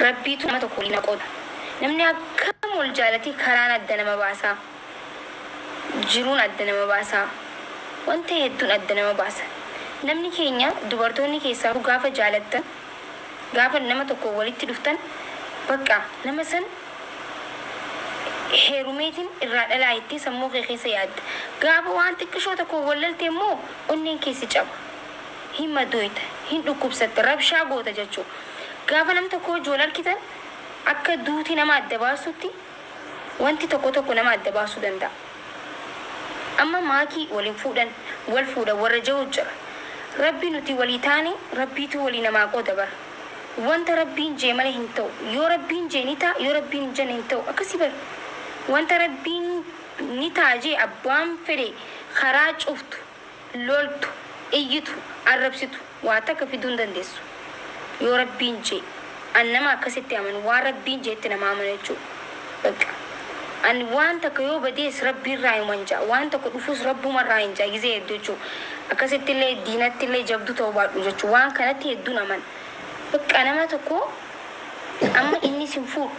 ربيتو ما تقولين قود نمني كم والجالتي كران الدنا مباسا جرون الدنا مباسا وانت يدون الدنا مباسا نمني كينيا دبرتوني كيسا غافة جالتا غافة نما تقولي تلفتن بقى نمسن هيروميتين الراد العيتي سموه خيسا ياد غافة وانت كشو تقول تيمو ونين كيسي جاب هما دويت هندو كوبسة ربشا غوتا جاتشو غافة نم تقول جولال كتن أكا دوتي نما الدباسوتي وانتي تقو نما الدباسو دندا أما ماكي والفودن والفودا ورجو جرا ربي نتي وليتاني ربي تو ولي نما قو دبر وانت ربين جيمالي هنتو يو ربين جينيتا يو ربين جن هنتو أكسيبر وانت ربين نتا جي أبوام فري خراج أفتو لولتو إيتو عربستو واتاك في دون دندسو يو ربين جي أنما كسيتي أمن واربين جيتنا ما منجو بقى أن وان تكيو بديس ربي راي منجا وان تكو دفوس ربو من راي نجا يزي يدوچو أكسيتي اللي دينتي اللي جبدو توبات وجوچو وان كانت يدون أمن بقى أنا ما تكو أما إني سنفور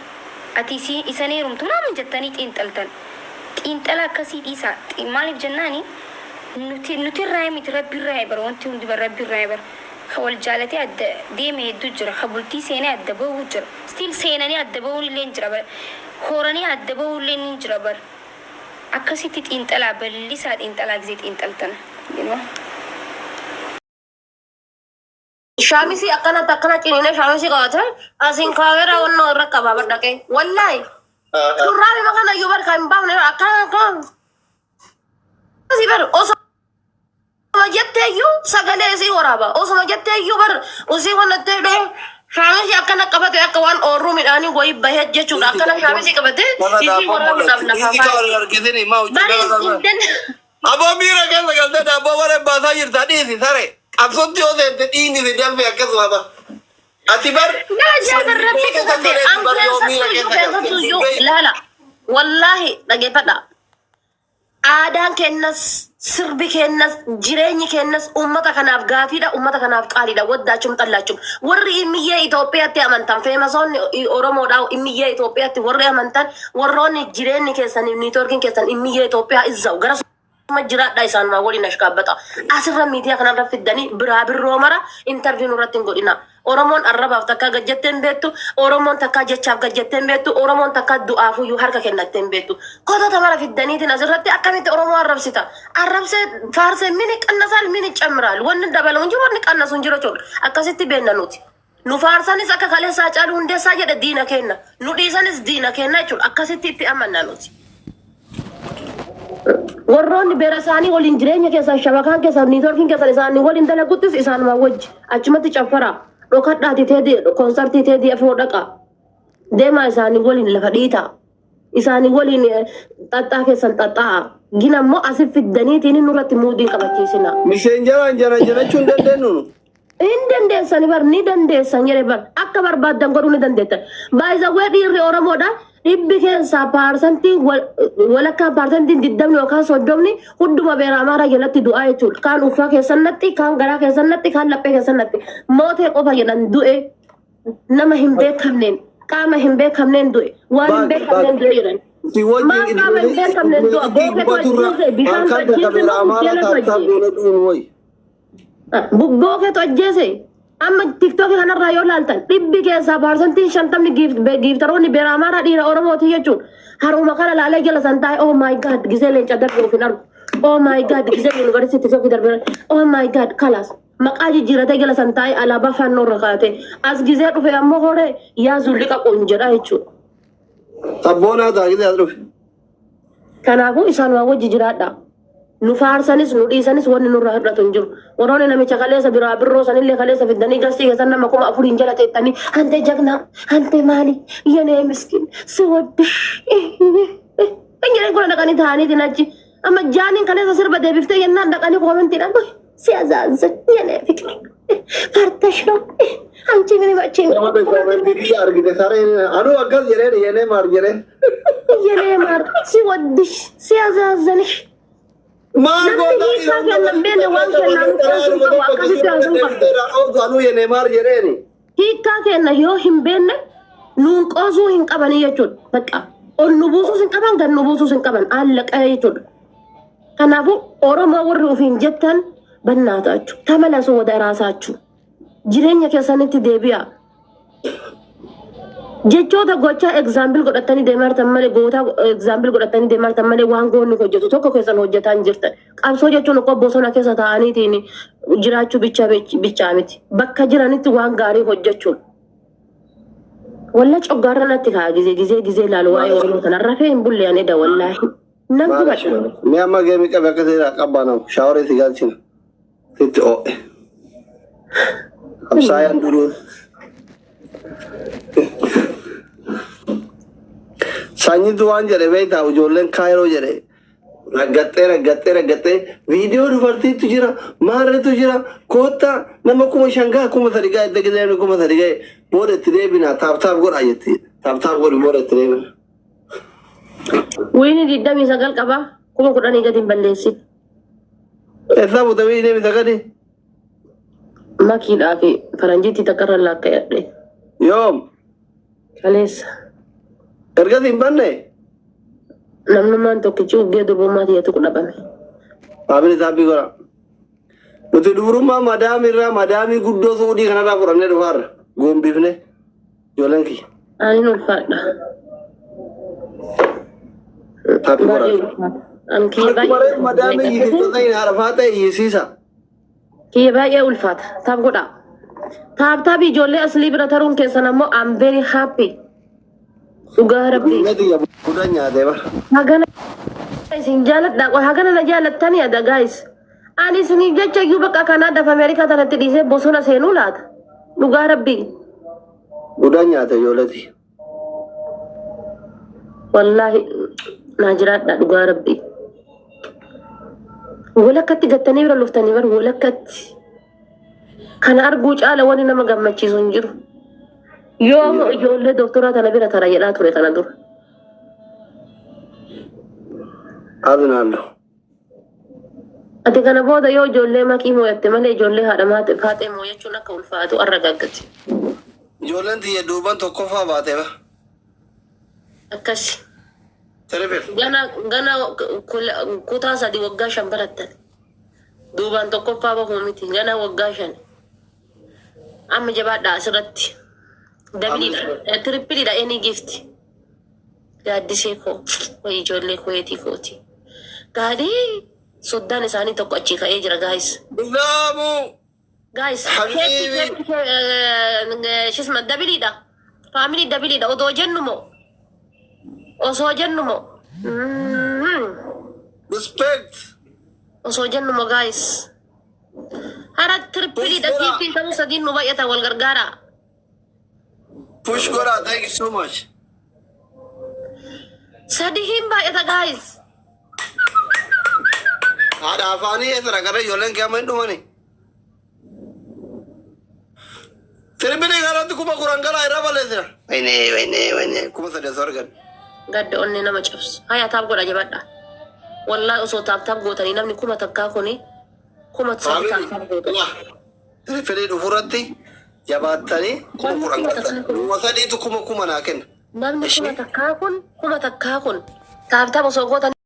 أتيسي إساني رمتو ما من جتاني تنتلتن تنتلا كسيت إسا مالي بجناني نتي راي متربي راي بر وانتي وندي بربي راي بر خول جالتي عد ديمه يدوجر خبرتي سيني عد بوجر ستيل سيناني عد بول لين جربر خوراني عد بول لين جربر أكسيت تنتلا بل لسه تنتلا جزيت تنتلتن ينو شامسي أكنا تكنا كنينة شامسي قاتل أسين كاغيرا ونو ركبا بدك والله ترى ما كان يوبر كان بام أكنا كان سيبر أوس ما جتّيو سجله سي ورابا أوس ما جتّيو بر أوسي ونتّي ده شامسي أكنا كبته أكوان أورو ميداني قوي بهت جتّو أكنا شامسي كبته سيسي ورابا نبنا فاهم كذي ما وجد أبو ميرا كذا قلت أبو ورا بازاير تاني ثري أبصد جو ده تيني ده جال في أكذب هذا أتبر لا جاب الربي كبته لا لا والله لقي بدا آدان كناس سربي كناس جيراني كناس أمتا كناف غافيدا أمتا كناف قاليدا وداچم طلاچم وري إمية إثيوبيا تي أمانتان فيماسون أورومو داو إمية إثيوبيا تي وري أمانتان وروني جيراني كيسان نيتوركين كيسان إمية إثيوبيا إزاو غرس مجرات دايسان ما ولي نشكابتا أسر ميديا كنا رفدني برابر رومرا انترفيو نورتين قلنا أورمون الربا تكا جتن بيتو أورمون تكا جتشاف جتن بيتو أورمون تكا دعافو يهارك كنتن بيتو كذا تمارا في الدنيا تنازلت أكملت أورمون الربسيتا الربس فارس منك النسال منك أمرال ون دبلون جوارنك النسون جرو أكاسيتي بيننا نوتي نفارسانيس أكا خالي ساجالو هندي ساجد دينا كنا نوديسانيس دينا كنا يقول أكاسيتي تأمنا نوتي وروني برساني والإنجليزية كيسان شبكان كيسان نيتوركين كيسان إسان نقول إنت لقطس إسان ما وجه أجمع تجفرا روكات ناتي تهدي كونسرتي تهدي أفودكا دما إسان نقول إن لفديتا إسان نقول إن تاتا كيسان تاتا جينا مو أسف في الدنيا تيني نورة مودين كبتشيسنا مش إنجرا شو ده Inden desa ni bar ni dan desa nyere bar akabar badam koru ni dan deta baiza wedi ri ora moda ibike sa parsanti wala ka parsanti diddam no ka sodomni hudduma bera mara gelati du'a etul kan ufa ke sannati kan gara ke sannati kan lappe ke sannati mote ko fa yenan du'e nama himbe kamnen kama himbe kamnen du'e wa himbe kamnen du'e yenan si wajin ma kama himbe kamnen du'e boke to jise bihan to jise no بوكه توجسي اما تيك توك انا رايو لالتن دبي كيسا بارسنتي شانتم ني تروني بيرامارا دي اورموتي يجون هارو مكان لا لاجي سانتاي او ماي جاد غيسل چادر فينار او ماي جاد غيسل يونيفرسيتي توك در او ماي جاد خلاص مقاجي جيرته جل سانتاي على بافان نور ركاته از غيسل دو فيامو غوري يا زوليكا قنجرا يچو تبونا دا غيسل كانابو إسان وجه جرادا نفارسانيس نوديسانيس ون نور رهبرة تنجر وروني نمي شغالي سبيرا برو سنين اللي خالي سفدني قصي كسرنا مكوم أفورين جلا تيتاني أنت جغنا أنت مالي يا مسكين سودش إنجلي كنا نكاني ثاني تناجي أما جانين كنا سير بدي بفتح يننا نكاني قومن تنا سيازاز يا فكر فرتشلو أنتي مني بتشين أنا بدي أرجع سارين أنا أقول جرين ينه مار جرين ينه مار سودش سيازازنش ما قلت لك بين وانك هي كان يو هم بين nuun qoosuu hin qaban jechuudha. Bakka ol nu buusuus hin qaban gad nu buusuus hin qaban allaqa jechuudha. Kanaafuu Oromoo warri ofiin jettan bannaataችሁ ተመለሱ ወደ ራሳችሁ jireenya keessanitti deebi'a. Jechoota gocha example godhatanii deemartan malee goota example godhatanii deemartan malee waan goonni hojjetu tokko keessan hojjetaa hin jirtan. Qabsoo jechuun akka bosona keessa taa'aniitiin jiraachuu bichaa miti. Bakka jiranitti waan gaarii hojjechuun. Walla coggaarra natti kaa gizee ilaalu waa'ee Oromoo kana rafee hin bulle anedha wallaahi. Nan gubadha. Mi amma geemi qabe akka ta'e qabbaanamu shaaworii si galchina. Sitti oo'e. Absaayan duruu. Sanyitu waan jedhe beektaa ijoolleen kaayiroo jedhe raggaxxee viidiyoo dubartiitu jira maarreetu jira koottaa nama 5,000 10,000 ga'e degdee 10,000 ga'e booda itti deebina taaptaap godha jetti taaptaap godhi booda itti deebina. Wayini 29 qaba 10,000 gadi hin balleessin. Eessaa butamii 29? Makiidhaa fi faranjiitti takkarra laakka'adhe. Yoom? Kaleessa. Ergas hin banne? Namnummaan tokkichi uggee durbummaa tiyyatu kudhabame. Faamili saabbii godha. Nuti dubrummaa madaamii guddoo suudii kanarraa fudhannee dhufaarra gombifne ijoolleen kiyya. Ani ulfaadha. Saabbii godha. Madaamii yiisitoota hin harafaa ta'e yiisiisa. Kiyya baay'ee ulfaata. Taap godha. Taap ijoollee aslii bira taruun keessan ammoo I'm very happy. Dhugaa rabbii. Budan nyaatee bara. Hagana isin jaaladha. Hagana na jaalattanii adda guys. Ani isiniif jecha iyyuu bakka kanaa dafa Ameerikaa tanatti dhiisee bosona seenuu laata. Dhugaa rabbii. Budan nyaate ijoolleeti. Wallaahi naa jiraadha dhugaa rabbii. Walakkatti gattanii bira luftanii bar walakkatti. Kana arguu caala wani nama gammachiisu hin jiru. Yoo ijoollee doktoraa tana bira tara jedhaa ture kana dura. Adunaallo. Ati kana booda yoo ijoollee makii mooyatte malee ijoollee haadha faatee mooyachuun akka ulfaatu arra gaggati. Ijoolleen tiyya duuban tokkoffaa baatee ba. Akkasi. Terebeef. Gana kutaa 3 waggaa 5 barattan. Duuban tokkoffaa bahuu miti gana waggaa 5. Amma jabaadha asirratti. Dabiliidha. Trippiliidha any gift. Gaaddisee koo wayi ijoollee koyeetii kooti. Gaadii soddaan isaanii tokko achi ka'ee jira guys. Bilaamu. Guys. Shisma dabiliidha. Faamilii dabiliidha odoo jennu moo. Osoo jennu moo. Respect. Osoo jennu moo guys. Hara trippiliidha giftiin ta'uu sadiin nu baay'ata wal gargaara. Push Gora, thank you so much. Sadihin baay'ata guys. Ada afani esra kare ijoolleen kee amma hin dhumani. Tirbini kanatti kuma kurangala irra balleessina. Wayne kuma sadii sorgan. Gadda onni nama cabsu. Haya taap godha jabadha. Wallahi osoo taap gootanii namni kuma takkaa kuni kuma sadii taap gootanii. Fedhii dhufuurratti jabaatanii kuma kurangala. Sadiitu kuma naa kenna. Namni kuma takkaa kun taap osoo gootanii.